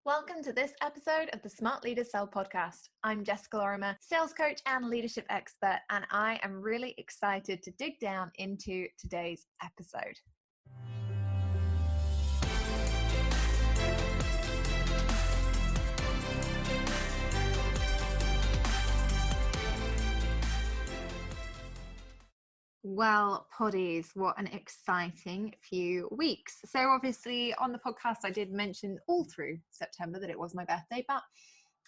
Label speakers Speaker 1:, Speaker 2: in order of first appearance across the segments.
Speaker 1: Welcome to this episode of the Smart Leaders Sell podcast. I'm Jessica Lorimer, sales coach and leadership expert, and I am really excited to dig down into today's episode. Well, poddies, what an exciting few weeks. So obviously on the podcast, I did mention all through September that it was my birthday, but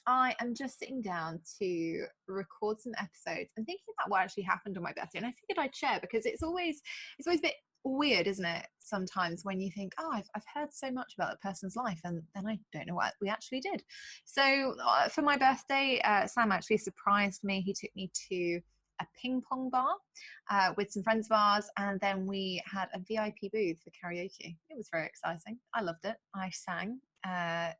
Speaker 1: I am just sitting down to record some episodes and thinking about what actually happened on my birthday. And I figured I'd share because it's always a bit weird, isn't it? Sometimes when you think, oh, I've heard so much about a person's life and then I don't know what we actually did. So for my birthday, Sam actually surprised me. He took me to a ping pong bar with some friends of ours, and then we had a VIP booth for karaoke. It was very exciting. I loved it. I sang. I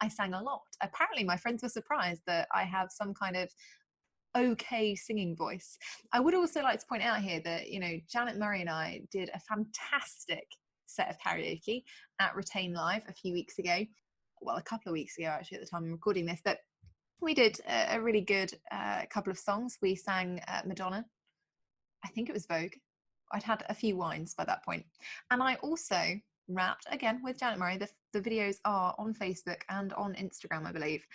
Speaker 1: sang a lot. Apparently my friends were surprised that I have some kind of okay singing voice. I would also like to point out here that, Janet Murray and I did a fantastic set of karaoke at Retain Live a few weeks ago. Well, a couple of weeks ago, actually, at the time I'm recording this, but we did a really good couple of songs. We sang Madonna. I think it was Vogue. I'd had a few wines by that point. And I also rapped, again, with Janet Murray. The videos are on Facebook and on Instagram, I believe.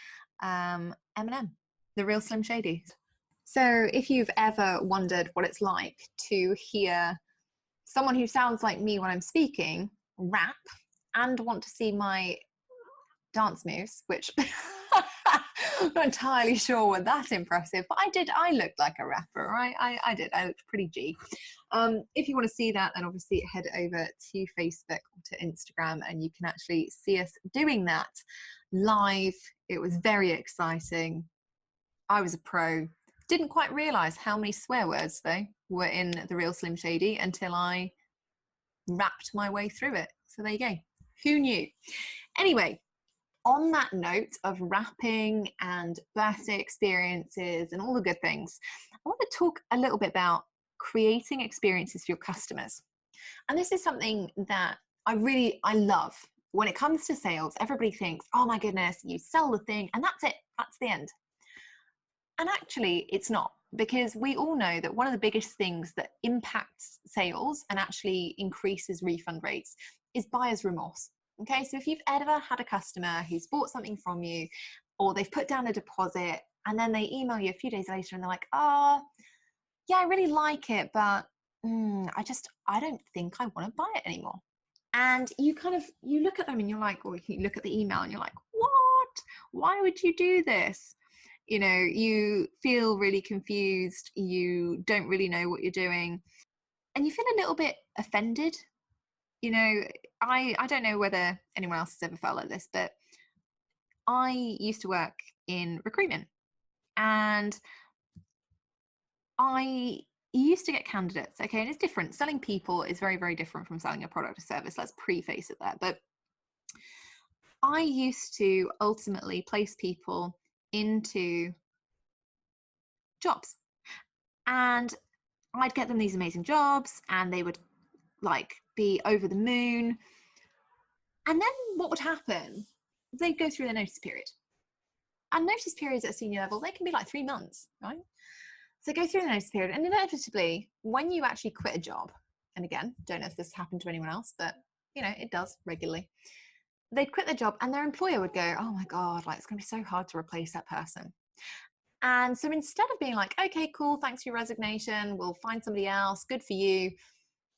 Speaker 1: Eminem, The Real Slim Shady. So if you've ever wondered what it's like to hear someone who sounds like me when I'm speaking rap and want to see my dance moves, which I'm not entirely sure were that impressive, but I looked like a rapper, right? I did. I looked pretty G. If you want to see that, then obviously head over to Facebook or to Instagram and you can actually see us doing that live. It was very exciting. I was a pro. Didn't quite realize how many swear words though were in The Real Slim Shady until I rapped my way through it. So there you go. Who knew? Anyway, on that note of rapping and birthday experiences and all the good things, I want to talk a little bit about creating experiences for your customers. And this is something that I love. When it comes to sales, everybody thinks, oh my goodness, you sell the thing and that's it, that's the end. And actually it's not, because we all know that one of the biggest things that impacts sales and actually increases refund rates is buyer's remorse. Okay, so if you've ever had a customer who's bought something from you or they've put down a deposit and then they email you a few days later and they're like, oh, yeah, I really like it, but I don't think I want to buy it anymore. And you look at them and you're like, or you look at the email and you're like, what? Why would you do this? You feel really confused. You don't really know what you're doing. And you feel a little bit offended. I don't know whether anyone else has ever felt like this, but I used to work in recruitment and I used to get candidates. Okay. And it's different. Selling people is very, very different from selling a product or service. Let's preface it there. But I used to ultimately place people into jobs and I'd get them these amazing jobs and they would be over the moon. And then what would happen? They'd go through their notice period. And notice periods at a senior level, they can be like 3 months, right? So go through the notice period. And inevitably, when you actually quit a job, and again, don't know if this happened to anyone else, but it does regularly. They'd quit their job and their employer would go, oh my God, it's going to be so hard to replace that person. And so instead of being like, okay, cool, thanks for your resignation, we'll find somebody else, good for you,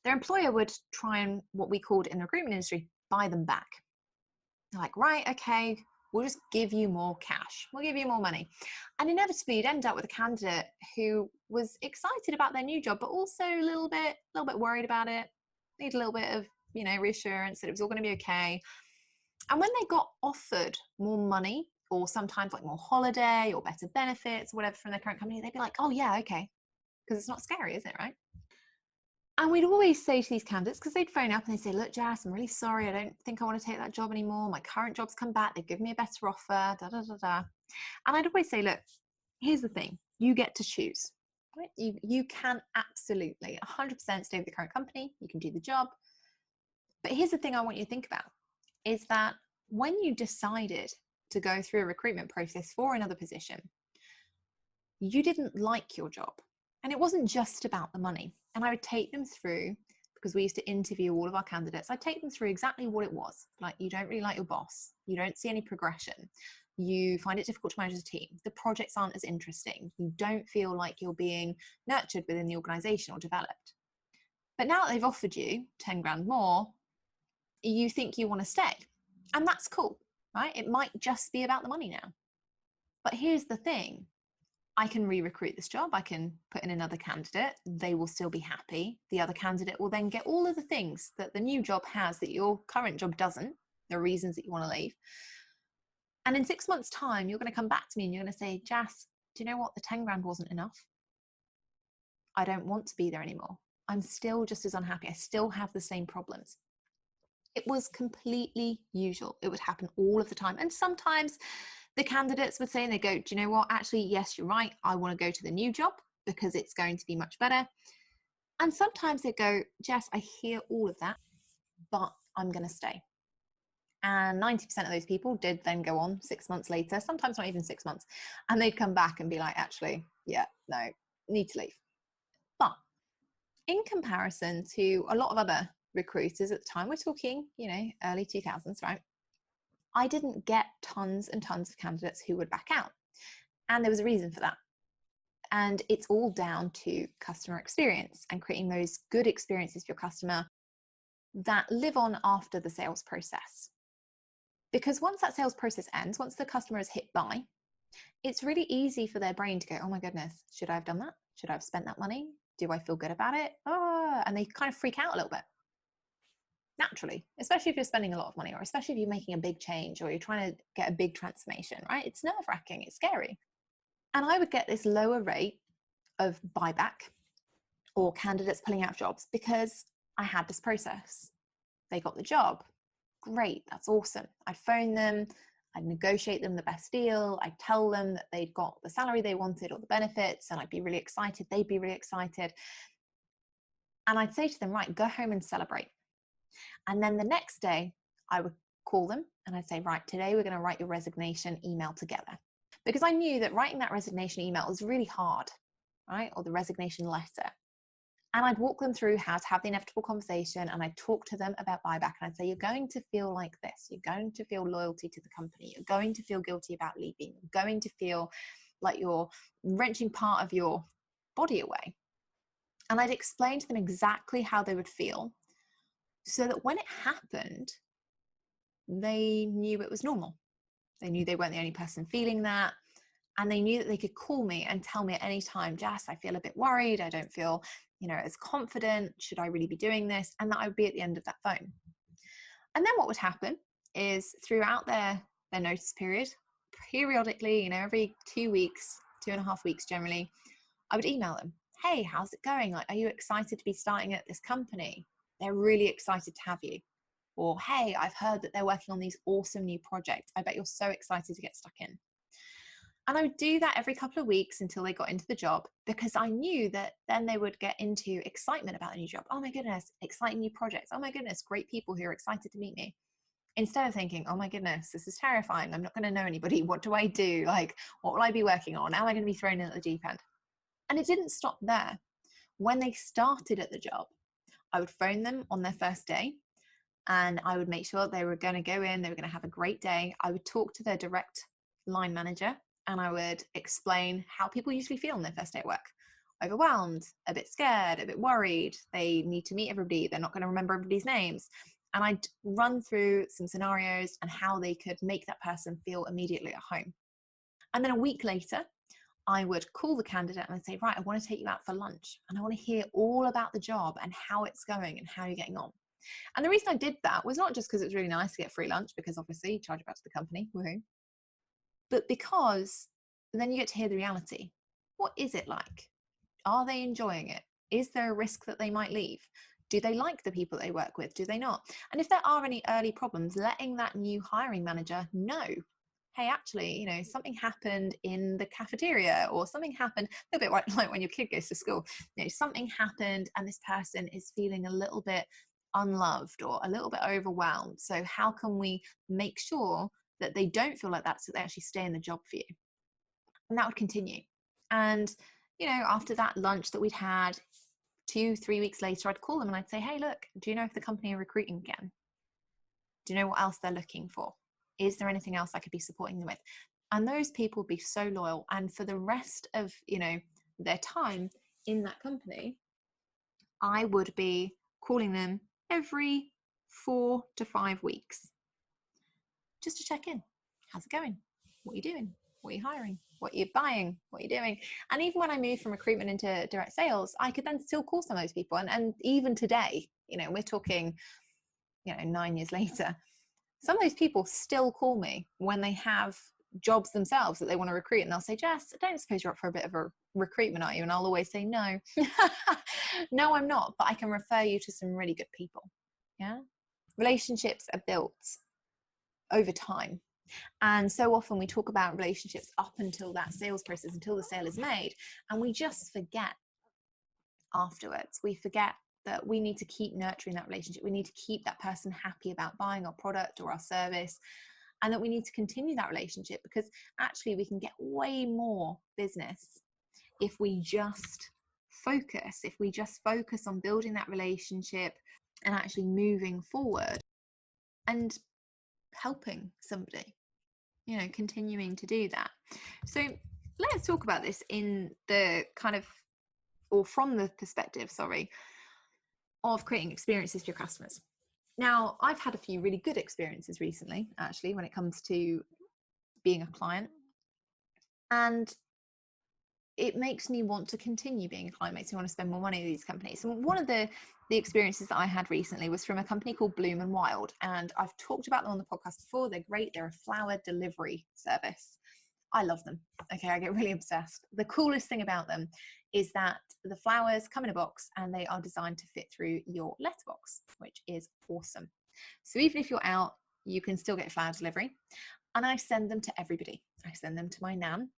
Speaker 1: their employer would try and, what we called in the recruitment industry, buy them back. They're like, right, okay, we'll just give you more cash. We'll give you more money. And inevitably you'd end up with a candidate who was excited about their new job, but also a little bit worried about it, need a little bit of, reassurance that it was all going to be okay. And when they got offered more money or sometimes more holiday or better benefits or whatever from their current company, they'd be like, oh yeah, okay. Because it's not scary, is it, right? And we'd always say to these candidates, because they'd phone up and they'd say, look, Jess, I'm really sorry. I don't think I want to take that job anymore. My current job's come back. They've given me a better offer, da, da, da, da. And I'd always say, look, here's the thing. You get to choose. Right? You can absolutely 100% stay with the current company. You can do the job. But here's the thing I want you to think about is that when you decided to go through a recruitment process for another position, you didn't like your job. And it wasn't just about the money. And I would take them through, because we used to interview all of our candidates, I'd take them through exactly what it was. Like, you don't really like your boss. You don't see any progression. You find it difficult to manage a team. The projects aren't as interesting. You don't feel like you're being nurtured within the organization or developed. But now that they've offered you 10 grand more, you think you want to stay. And that's cool, right? It might just be about the money now. But here's the thing. I can re-recruit this job. I can put in another candidate. They will still be happy. The other candidate will then get all of the things that the new job has that your current job doesn't, the reasons that you want to leave. And in 6 months' time, you're going to come back to me and you're going to say, Jas, do you know what? The 10 grand wasn't enough. I don't want to be there anymore. I'm still just as unhappy. I still have the same problems. It was completely usual. It would happen all of the time. And sometimes the candidates would say, and they go, do you know what? Actually, yes, you're right. I want to go to the new job because it's going to be much better. And sometimes they go, Jess, I hear all of that, but I'm going to stay. And 90% of those people did then go on 6 months later, sometimes not even 6 months. And they'd come back and be like, actually, yeah, no, need to leave. But in comparison to a lot of other recruiters at the time, we're talking, early 2000s, right? I didn't get tons and tons of candidates who would back out. And there was a reason for that. And it's all down to customer experience and creating those good experiences for your customer that live on after the sales process. Because once that sales process ends, once the customer has hit buy, it's really easy for their brain to go, oh my goodness, should I have done that? Should I have spent that money? Do I feel good about it? Oh, and they kind of freak out a little bit. Naturally, especially if you're spending a lot of money, or especially if you're making a big change or you're trying to get a big transformation, right? It's nerve-wracking, it's scary. And I would get this lower rate of buyback or candidates pulling out of jobs because I had this process. They got the job. Great, that's awesome. I'd phone them, I'd negotiate them the best deal, I'd tell them that they'd got the salary they wanted or the benefits, and I'd be really excited, they'd be really excited. And I'd say to them, right, go home and celebrate. And then the next day, I would call them and I'd say, right, today we're going to write your resignation email together. Because I knew that writing that resignation email was really hard, right? Or the resignation letter. And I'd walk them through how to have the inevitable conversation, and I'd talk to them about buyback. And I'd say, you're going to feel like this. You're going to feel loyalty to the company. You're going to feel guilty about leaving. You're going to feel like you're wrenching part of your body away. And I'd explain to them exactly how they would feel, so that when it happened, they knew it was normal. They knew they weren't the only person feeling that. And they knew that they could call me and tell me at any time, Jas, I feel a bit worried. I don't feel, as confident. Should I really be doing this? And that I would be at the end of that phone. And then what would happen is throughout their notice period, periodically, every 2 weeks, 2.5 weeks generally, I would email them. Hey, how's it going? Like, are you excited to be starting at this company? They're really excited to have you. Or, hey, I've heard that they're working on these awesome new projects. I bet you're so excited to get stuck in. And I would do that every couple of weeks until they got into the job, because I knew that then they would get into excitement about the new job. Oh my goodness, exciting new projects. Oh my goodness, great people who are excited to meet me. Instead of thinking, oh my goodness, this is terrifying. I'm not going to know anybody. What do I do? Like, what will I be working on? Am I going to be thrown in at the deep end? And it didn't stop there. When they started at the job, I would phone them on their first day, and I would make sure they were going to go in, they were going to have a great day. I would talk to their direct line manager, and I would explain how people usually feel on their first day at work. Overwhelmed, a bit scared, a bit worried. They need to meet everybody. They're not going to remember everybody's names. And I'd run through some scenarios and how they could make that person feel immediately at home. And then a week later, I would call the candidate and I'd say, right, I want to take you out for lunch, and I want to hear all about the job and how it's going and how you're getting on. And the reason I did that was not just because it was really nice to get free lunch, because obviously you charge it back to the company, woohoo, but because then you get to hear the reality. What is it like? Are they enjoying it? Is there a risk that they might leave? Do they like the people they work with? Do they not? And if there are any early problems, letting that new hiring manager know, hey, actually, something happened in the cafeteria, or something happened, a little bit like when your kid goes to school, something happened and this person is feeling a little bit unloved or a little bit overwhelmed. So how can we make sure that they don't feel like that, so they actually stay in the job for you? And that would continue. And, you know, after that lunch that we'd had, 2-3 weeks later, I'd call them and I'd say, hey, look, do you know if the company are recruiting again? Do you know what else they're looking for? Is there anything else I could be supporting them with? And those people would be so loyal. And for the rest of, you know, their time in that company, I would be calling them every 4 to 5 weeks just to check in. How's it going? What are you doing? What are you hiring? What are you buying? What are you doing? And even when I moved from recruitment into direct sales, I could then still call some of those people. And even today, you know, we're talking, you know, 9 years later, some of those people still call me when they have jobs themselves that they want to recruit. And they'll say, Jess, I don't suppose you're up for a bit of a recruitment, are you? And I'll always say, no, no, I'm not, but I can refer you to some really good people. Yeah. Relationships are built over time. And so often we talk about relationships up until that sales process, until the sale is made, and we just forget afterwards. We forget that we need to keep nurturing that relationship. We need to keep that person happy about buying our product or our service, and that we need to continue that relationship, because actually we can get way more business if we just focus on building that relationship and actually moving forward and helping somebody, you know, continuing to do that. So let's talk about this in the kind of, or from the perspective, of creating experiences for your customers. Now, I've had a few really good experiences recently, actually, when it comes to being a client. And it makes me want to continue being a client, makes me want to spend more money with these companies. And one of the experiences that I had recently was from a company called Bloom and Wild. And I've talked about them on the podcast before. They're great. They're a flower delivery service. I love them. Okay, I get really obsessed. The coolest thing about them is that the flowers come in a box and they are designed to fit through your letterbox, which is awesome. So even if you're out, you can still get flower delivery. And I send them to everybody. I send them to my nan.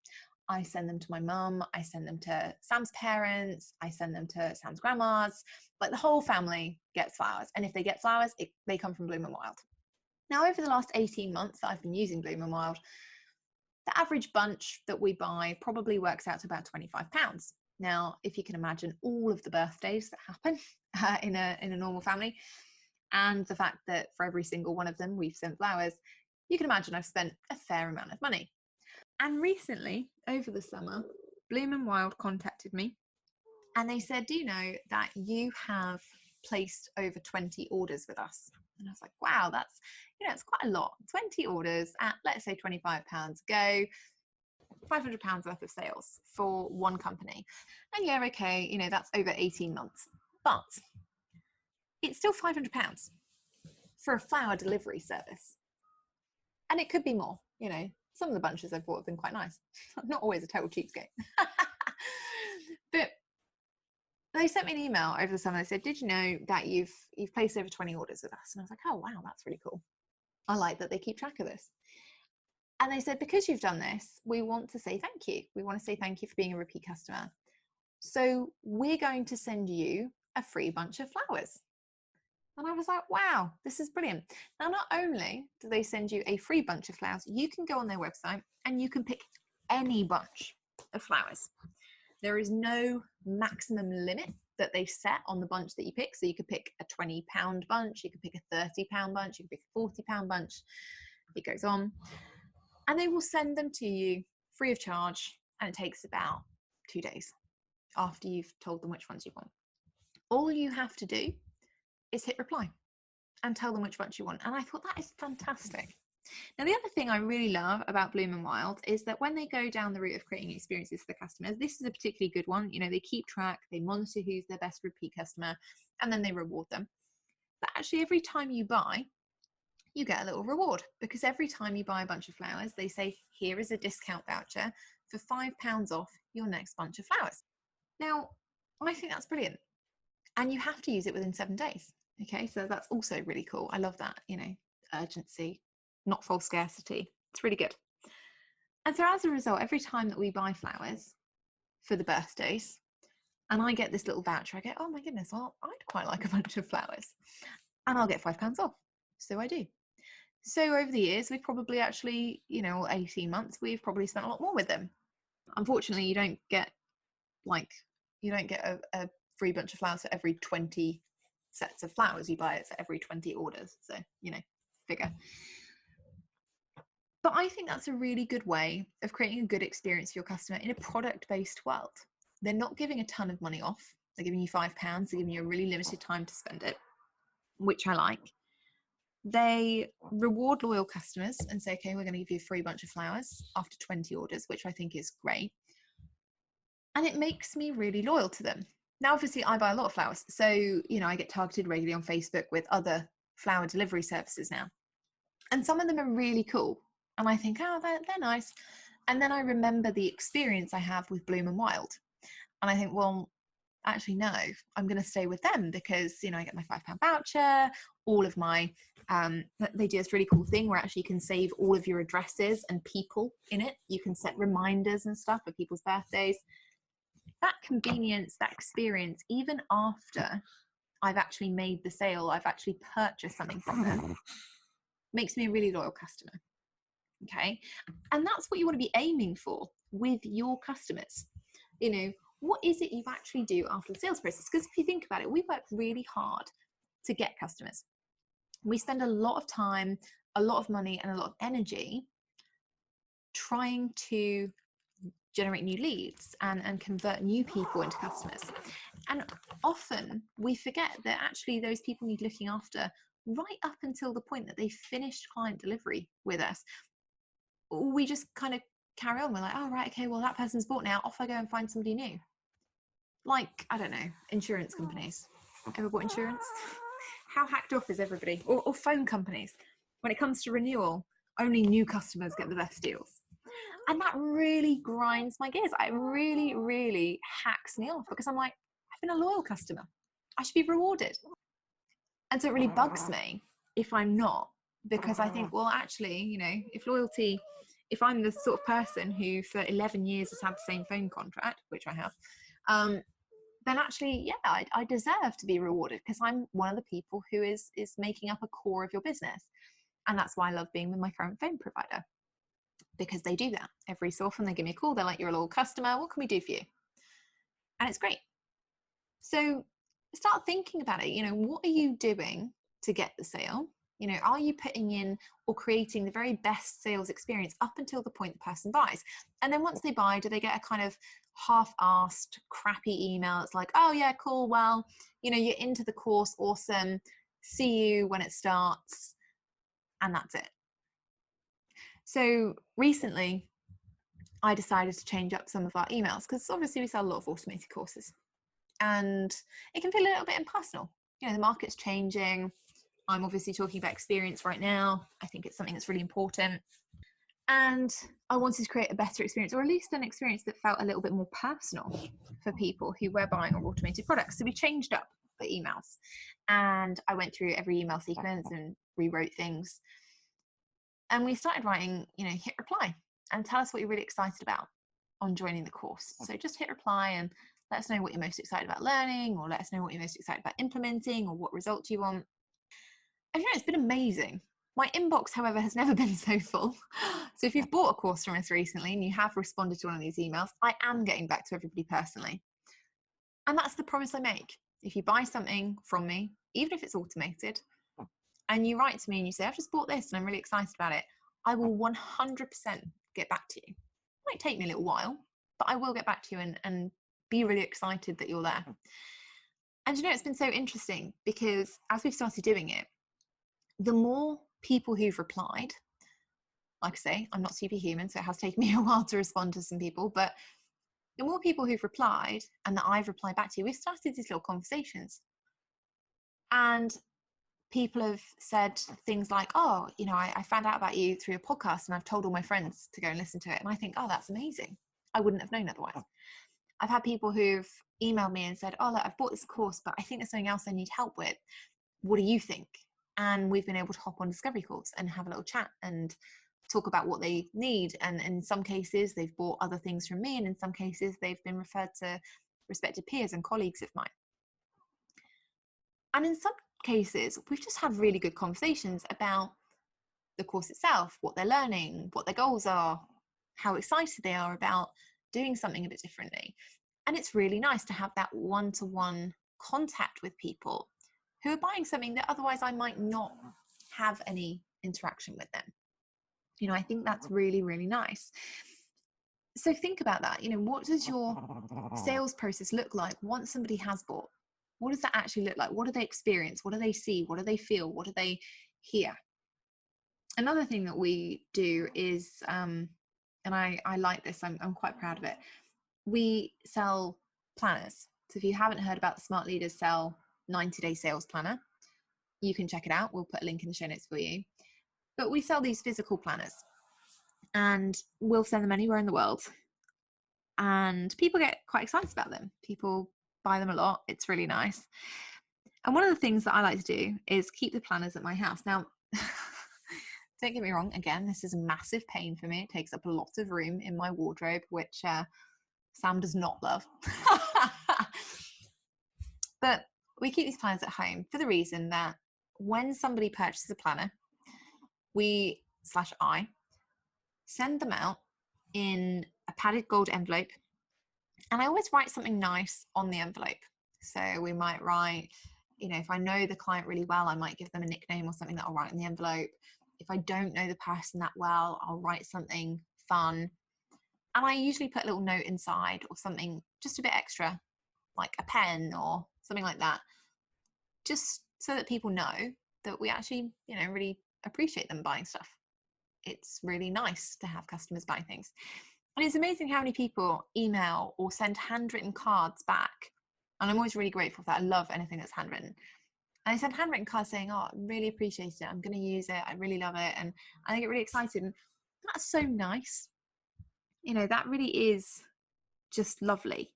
Speaker 1: I send them to my mum. I send them to Sam's parents. I send them to Sam's grandmas. Like, the whole family gets flowers. And if they get flowers, they come from Bloom and Wild. Now, over the last 18 months that I've been using Bloom and Wild, the average bunch that we buy probably works out to about £25. Now, if you can imagine all of the birthdays that happen in a normal family, and the fact that for every single one of them we've sent flowers, you can imagine I've spent a fair amount of money. And recently, over the summer, Bloom and Wild contacted me and they said, do you know that you have placed over 20 orders with us? And I was like, wow, that's, you know, it's quite a lot. 20 orders at, let's say, £25 a go, £500 worth of sales for one company. And yeah, okay, you know, that's over 18 months. But it's still £500 for a flower delivery service. And it could be more, you know. Some of the bunches I've bought have been quite nice. I'm not always a total cheapskate. But they sent me an email over the summer. They said, did you know that you've placed over 20 orders with us? And I was like, oh, wow, that's really cool. I like that they keep track of this. And they said, because you've done this, we want to say thank you. We want to say thank you for being a repeat customer. So we're going to send you a free bunch of flowers. And I was like, wow, this is brilliant. Now, not only do they send you a free bunch of flowers, you can go on their website and you can pick any bunch of flowers. There is no maximum limit that they've set on the bunch that you pick. So you could pick a £20 bunch, you could pick a £30 bunch, you could pick a £40 bunch. It goes on. And they will send them to you free of charge. And it takes about 2 days after you've told them which ones you want. All you have to do is hit reply and tell them which bunch you want. And I thought that is fantastic. Now, the other thing I really love about Bloom and Wild is that when they go down the route of creating experiences for the customers, this is a particularly good one. You know, they keep track, they monitor who's their best repeat customer, and then they reward them. But actually, every time you buy, you get a little reward, because every time you buy a bunch of flowers, they say, here is a discount voucher for £5 off your next bunch of flowers. Now, I think that's brilliant. And you have to use it within 7 days. Okay, so that's also really cool. I love that, you know, urgency, not false scarcity. It's really good. And so as a result, every time that we buy flowers for the birthdays, and I get this little voucher, I go, oh my goodness, well, I'd quite like a bunch of flowers. and I'll get £5 off. So I do. So over the years, we've probably actually, 18 months, we've probably spent a lot more with them. Unfortunately, you don't get a free bunch of flowers for every 20 sets of flowers you buy. It's every 20 orders. So, figure. But I think that's a really good way of creating a good experience for your customer in a product-based world. They're not giving a ton of money off. They're giving you £5. They're giving you a really limited time to spend it, which I like. They reward loyal customers and say, okay, we're going to give you a free bunch of flowers after 20 orders, which I think is great. And it makes me really loyal to them. Now, obviously, I buy a lot of flowers. So, I get targeted regularly on Facebook with other flower delivery services now. And some of them are really cool. And I think, oh, they're nice. And then I remember the experience I have with Bloom and Wild. And I think, well, actually, no, I'm going to stay with them because, I get my £5 voucher, all of my, they do this really cool thing where actually you can save all of your addresses and people in it. You can set reminders and stuff for people's birthdays. That convenience, that experience, even after I've actually made the sale, I've actually purchased something from them, makes me a really loyal customer. Okay. And that's what you want to be aiming for with your customers. What is it you actually do after the sales process? Because if you think about it, we work really hard to get customers. We spend a lot of time, a lot of money, and a lot of energy trying to generate new leads and convert new people into customers. And often we forget that actually those people need looking after right up until the point that they finished client delivery with us. We just kind of carry on. We're like, oh, right, okay, well, that person's bought now. Off I go and find somebody new. Like, I don't know, insurance companies. Ever bought insurance? How hacked off is everybody? Or phone companies. When it comes to renewal, only new customers get the best deals. And that really grinds my gears. It really, really hacks me off because I'm like, I've been a loyal customer. I should be rewarded. And so it really bugs me if I'm not, because I think, well, actually, if I'm the sort of person who for 11 years has had the same phone contract, which I have, then actually, yeah, I deserve to be rewarded because I'm one of the people who is making up a core of your business. And that's why I love being with my current phone provider, because they do that. Every so often they give me a call. They're like, you're a loyal customer. What can we do for you? And it's great. So start thinking about it. What are you doing to get the sale? Are you putting in or creating the very best sales experience up until the point the person buys? And then once they buy, do they get a kind of half-assed, crappy email? It's like, oh yeah, cool. Well, you're into the course. Awesome. See you when it starts. And that's it. So recently, I decided to change up some of our emails because obviously we sell a lot of automated courses. And it can feel a little bit impersonal. The market's changing. I'm obviously talking about experience right now. I think it's something that's really important. And I wanted to create a better experience, or at least an experience that felt a little bit more personal for people who were buying our automated products. So we changed up the emails. And I went through every email sequence and rewrote things. And we started writing, hit reply and tell us what you're really excited about on joining the course. So just hit reply and let us know what you're most excited about learning, or let us know what you're most excited about implementing, or what results you want. And it's been amazing. My inbox, however, has never been so full. So if you've bought a course from us recently and you have responded to one of these emails, I am getting back to everybody personally. And that's the promise I make. If you buy something from me, even if it's automated, and you write to me and you say, I've just bought this and I'm really excited about it, I will 100% get back to you. It might take me a little while, but I will get back to you and be really excited that you're there. And it's been so interesting because as we've started doing it, the more people who've replied, like I say, I'm not superhuman, so it has taken me a while to respond to some people, but the more people who've replied and that I've replied back to, we've started these little conversations. And people have said things like, oh, I found out about you through a podcast and I've told all my friends to go and listen to it. And I think, oh, that's amazing. I wouldn't have known otherwise. I've had people who've emailed me and said, oh, look, I've bought this course, but I think there's something else I need help with. What do you think? And we've been able to hop on discovery calls and have a little chat and talk about what they need. And in some cases, they've bought other things from me. And in some cases, they've been referred to respected peers and colleagues of mine. And in some cases, we've just had really good conversations about the course itself, what they're learning, what their goals are, how excited they are about doing something a bit differently. And it's really nice to have that one-to-one contact with people who are buying something that otherwise I might not have any interaction with them. You know, I think that's really, really nice. So think about that. You know, what does your sales process look like once somebody has bought? What does that actually look like? What do they experience? What do they see? What do they feel? What do they hear? Another thing that we do is, and I like this, I'm quite proud of it. We sell planners. So if you haven't heard about the Smart Leaders Sell 90-day sales planner, you can check it out. We'll put a link in the show notes for you. But we sell these physical planners and we'll send them anywhere in the world. And people get quite excited about them. People buy them a lot. It's really nice. And one of the things that I like to do is keep the planners at my house. Now, don't get me wrong, again, this is a massive pain for me. It takes up a lot of room in my wardrobe, which Sam does not love. But we keep these planners at home for the reason that when somebody purchases a planner, I send them out in a padded gold envelope. And I always write something nice on the envelope. So we might write, you know, if I know the client really well, I might give them a nickname or something that I'll write in the envelope. If I don't know the person that well, I'll write something fun. And I usually put a little note inside or something just a bit extra, like a pen or something like that, just so that people know that we actually, you know, really appreciate them buying stuff. It's really nice to have customers buy things. And it's amazing how many people email or send handwritten cards back. And I'm always really grateful for that. I love anything that's handwritten. And I send handwritten cards saying, oh, I really appreciate it. I'm going to use it. I really love it. And I get really excited. And that's so nice. You know, that really is just lovely.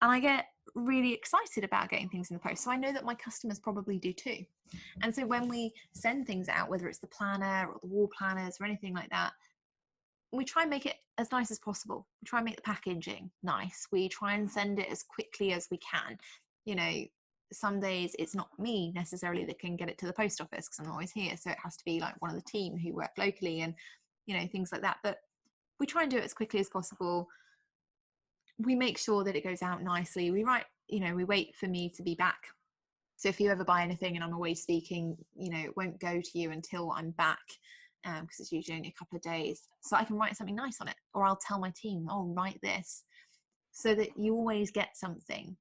Speaker 1: And I get really excited about getting things in the post. So I know that my customers probably do too. And so when we send things out, whether it's the planner or the wall planners or anything like that, we try and make it as nice as possible. We try and make the packaging nice. We try and send it as quickly as we can. You know, some days it's not me necessarily that can get it to the post office because I'm always here. So it has to be like one of the team who work locally and, you know, things like that. But we try and do it as quickly as possible. We make sure that it goes out nicely. We write, you know, we wait for me to be back. So if you ever buy anything and I'm away speaking, you know, it won't go to you until I'm back. Because it's usually only a couple of days, so I can write something nice on it, or I'll tell my team, oh, write this, so that you always get something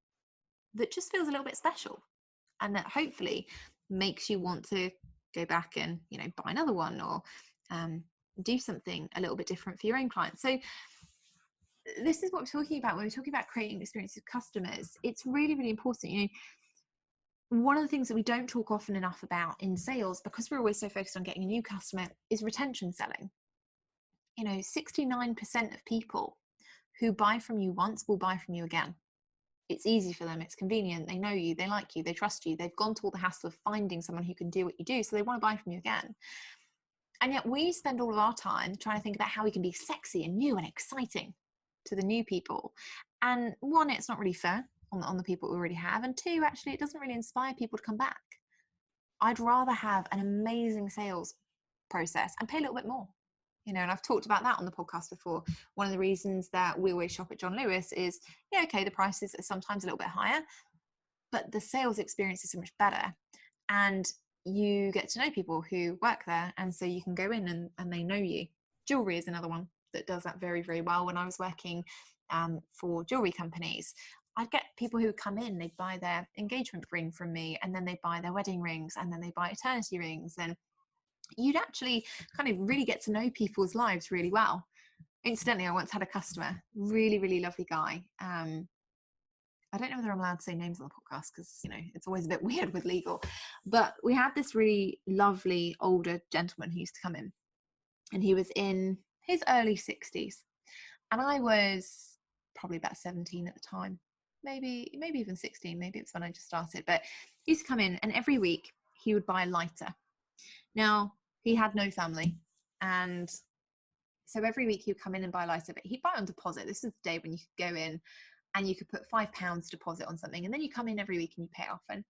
Speaker 1: that just feels a little bit special and that hopefully makes you want to go back and, you know, buy another one or do something a little bit different for your own clients. So this is what we're talking about when we're talking about creating experiences with customers. It's really, really important. You know, one of the things that we don't talk often enough about in sales, because we're always so focused on getting a new customer, is retention selling. You know, 69% of people who buy from you once will buy from you again. It's easy for them. It's convenient. They know you. They like you. They trust you. They've gone to all the hassle of finding someone who can do what you do. So they want to buy from you again. And yet we spend all of our time trying to think about how we can be sexy and new and exciting to the new people. And one, it's not really fair on the people we already have, and two, actually it doesn't really inspire people to come back. I'd rather have an amazing sales process and pay a little bit more, you know, and I've talked about that on the podcast before. One of the reasons that we always shop at John Lewis is, yeah, okay, the prices are sometimes a little bit higher, but the sales experience is so much better, and you get to know people who work there, and so you can go in and they know you. Jewelry is another one that does that very, very well. When I was working for jewelry companies, I'd get people who would come in, they'd buy their engagement ring from me, and then they'd buy their wedding rings, and then they'd buy eternity rings. And you'd actually kind of really get to know people's lives really well. Incidentally, I once had a customer, really, really lovely guy. I don't know whether I'm allowed to say names on the podcast because, you know, it's always a bit weird with legal. But we had this really lovely older gentleman who used to come in, and he was in his early 60s. And I was probably about 17 at the time. Maybe even 16, maybe it's when I just started, but he used to come in, and every week he would buy a lighter. Now, he had no family, and so every week he would come in and buy a lighter, but he'd buy on deposit. This is the day when you could go in and you could put £5 deposit on something, and then you come in every week and you pay off. And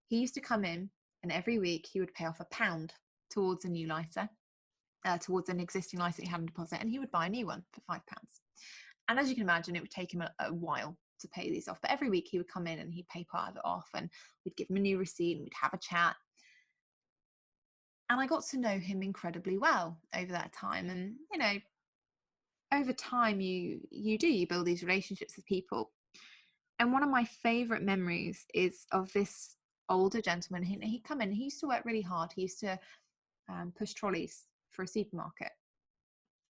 Speaker 1: He used to come in, and every week he would pay off £1 towards a new lighter, towards an existing lighter he had on deposit, and he would buy a new one for £5. And as you can imagine, it would take him a while to pay these off. But every week he would come in and he'd pay part of it off, and we'd give him a new receipt and we'd have a chat. And I got to know him incredibly well over that time. And, you know, over time you build these relationships with people. And one of my favorite memories is of this older gentleman. He'd come in, he used to work really hard. He used to push trolleys for a supermarket.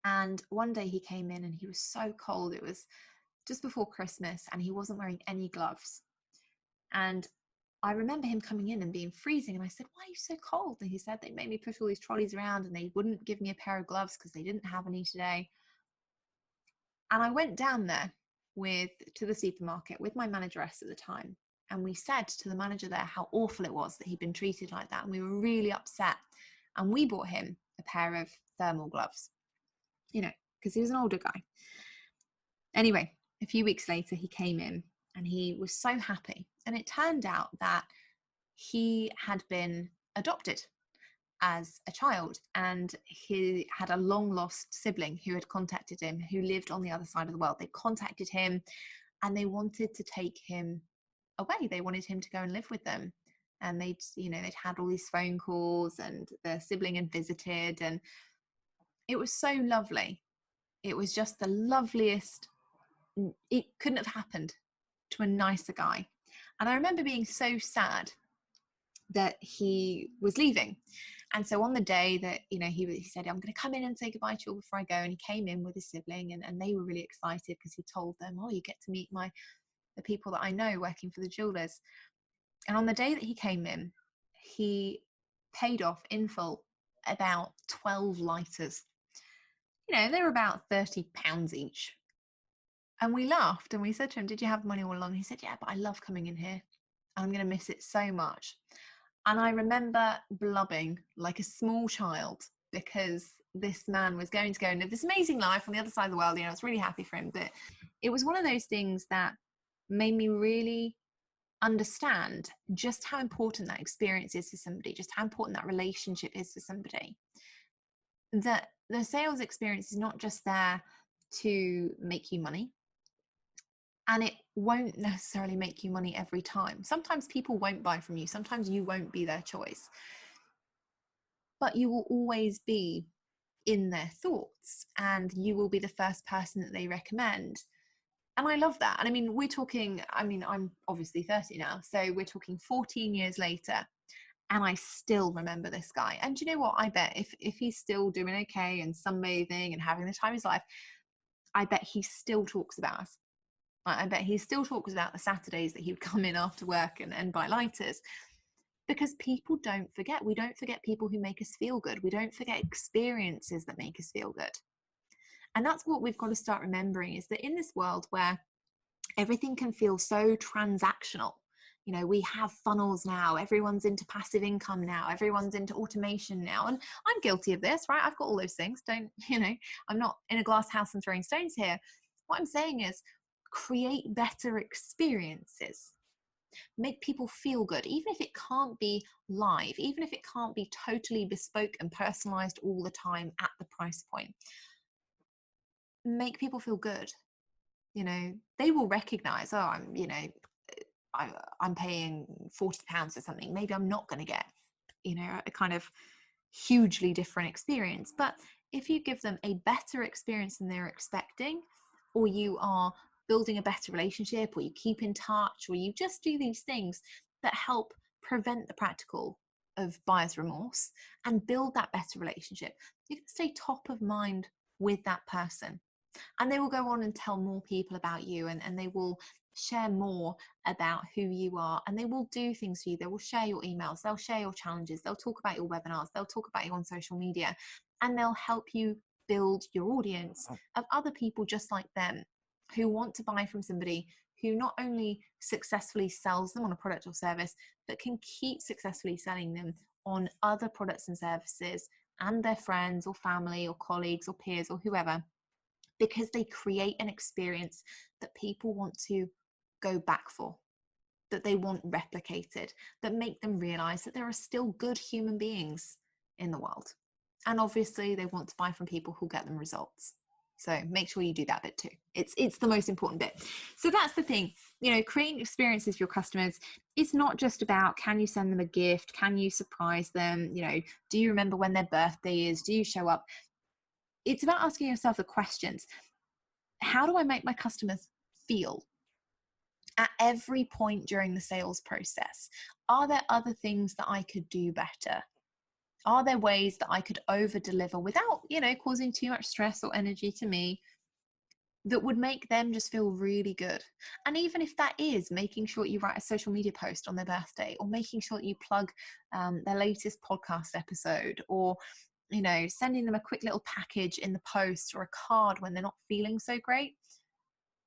Speaker 1: And one day he came in and he was so cold. It was just before Christmas and he wasn't wearing any gloves. And I remember him coming in and being freezing. And I said, "Why are you so cold?" And he said, "They made me push all these trolleys around and they wouldn't give me a pair of gloves because they didn't have any today." And I went down there to the supermarket with my manageress at the time. And we said to the manager there how awful it was that he'd been treated like that. And we were really upset. And we bought him a pair of thermal gloves, you know, because he was an older guy. Anyway, a few weeks later, he came in and he was so happy. And it turned out that he had been adopted as a child, and he had a long lost sibling who had contacted him, who lived on the other side of the world. They contacted him and they wanted to take him away. They wanted him to go and live with them. And they'd had all these phone calls, and the sibling had visited, and it was so lovely. It was just the loveliest. It couldn't have happened to a nicer guy. And I remember being so sad that he was leaving. And so on the day that, you know, he said, "I'm going to come in and say goodbye to you all before I go." And he came in with his sibling, and they were really excited because he told them, "Oh, you get to meet the people that I know working for the jewelers." And on the day that he came in, he paid off in full about 12 lighters. You know, they were about £30 each. And we laughed and we said to him, "Did you have money all along?" He said, "Yeah, but I love coming in here. I'm going to miss it so much." And I remember blubbing like a small child because this man was going to go and live this amazing life on the other side of the world. You know, I was really happy for him. But it was one of those things that made me really understand just how important that experience is for somebody, just how important that relationship is for somebody. That the sales experience is not just there to make you money. And it won't necessarily make you money every time. Sometimes people won't buy from you. Sometimes you won't be their choice. But you will always be in their thoughts, and you will be the first person that they recommend. And I love that. And I mean, I'm obviously 30 now, so we're talking 14 years later, and I still remember this guy. And you know what? I bet if he's still doing okay and sunbathing and having the time of his life, I bet he still talks about us. I bet he still talks about the Saturdays that he would come in after work and buy lighters, because people don't forget. We don't forget people who make us feel good. We don't forget experiences that make us feel good. And that's what we've got to start remembering, is that in this world where everything can feel so transactional, you know, we have funnels now, everyone's into passive income now, everyone's into automation now. And I'm guilty of this, right? I've got all those things. I'm not in a glass house and throwing stones here. What I'm saying is, create better experiences. Make people feel good, even if it can't be live, even if it can't be totally bespoke and personalized all the time at the price point. Make people feel good. You know, they will recognize, oh, I'm paying £40 for something. Maybe I'm not going to get, a kind of hugely different experience. But if you give them a better experience than they're expecting, or you are building a better relationship, or you keep in touch, or you just do these things that help prevent the practical of buyer's remorse and build that better relationship, you can stay top of mind with that person. And they will go on and tell more people about you, and they will share more about who you are, and they will do things for you. They will share your emails, they'll share your challenges, they'll talk about your webinars, they'll talk about you on social media, and they'll help you build your audience of other people just like them, who want to buy from somebody who not only successfully sells them on a product or service, but can keep successfully selling them on other products and services, and their friends or family or colleagues or peers or whoever, because they create an experience that people want to go back for, that they want replicated, that make them realize that there are still good human beings in the world. And obviously they want to buy from people who get them results. So make sure you do that bit too. It's the most important bit. So that's the thing, you know, creating experiences for your customers. It's not just about, can you send them a gift? Can you surprise them? You know, do you remember when their birthday is? Do you show up? It's about asking yourself the questions. How do I make my customers feel at every point during the sales process? Are there other things that I could do better? Are there ways that I could over deliver without, you know, causing too much stress or energy to me, that would make them just feel really good? And even if that is making sure you write a social media post on their birthday, or making sure that you plug their latest podcast episode, or, you know, sending them a quick little package in the post or a card when they're not feeling so great,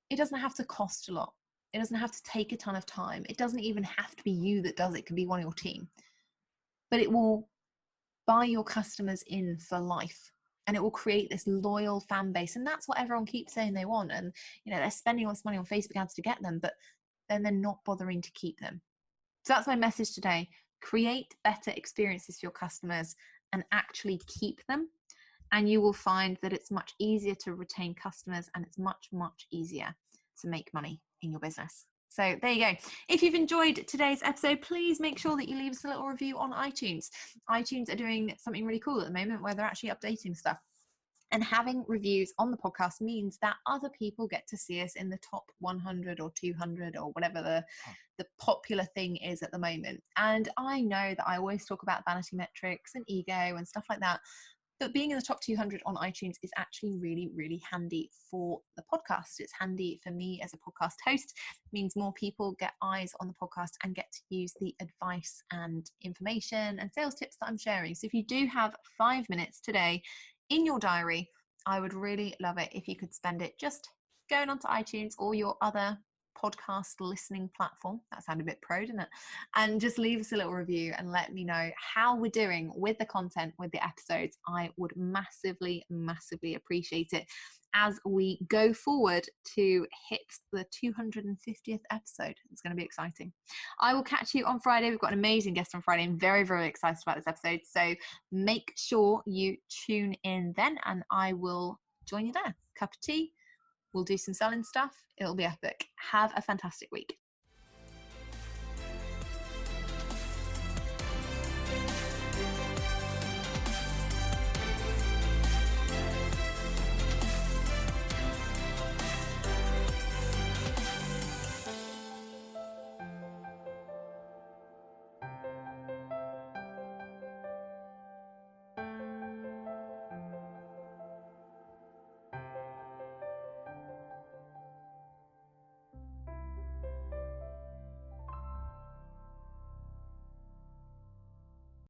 Speaker 1: it doesn't have to cost a lot. It doesn't have to take a ton of time. It doesn't even have to be you that does it. It could be one of your team. But it will buy your customers in for life, and it will create this loyal fan base. And that's what everyone keeps saying they want. And, you know, they're spending all this money on Facebook ads to get them, but then they're not bothering to keep them. So that's my message today. Create better experiences for your customers and actually keep them. And you will find that it's much easier to retain customers, and it's much, much easier to make money in your business. So there you go. If you've enjoyed today's episode, please make sure that you leave us a little review on iTunes. iTunes are doing something really cool at the moment where they're actually updating stuff. And having reviews on the podcast means that other people get to see us in the top 100 or 200 or whatever the popular thing is at the moment. And I know that I always talk about vanity metrics and ego and stuff like that, but being in the top 200 on iTunes is actually really, really handy for the podcast. It's handy for me as a podcast host. It means more people get eyes on the podcast and get to use the advice and information and sales tips that I'm sharing. So if you do have 5 minutes today in your diary, I would really love it if you could spend it just going onto iTunes or your other podcast listening platform. That sounded a bit pro, didn't it? And just leave us a little review and let me know how we're doing with the content, with the episodes. I would massively, massively appreciate it as we go forward to hit the 250th episode. It's going to be exciting. I will catch you on Friday. We've got an amazing guest on Friday. I'm very, very excited about this episode. So make sure you tune in then, and I will join you there. Cup of tea. We'll do some selling stuff. It'll be epic. Have a fantastic week.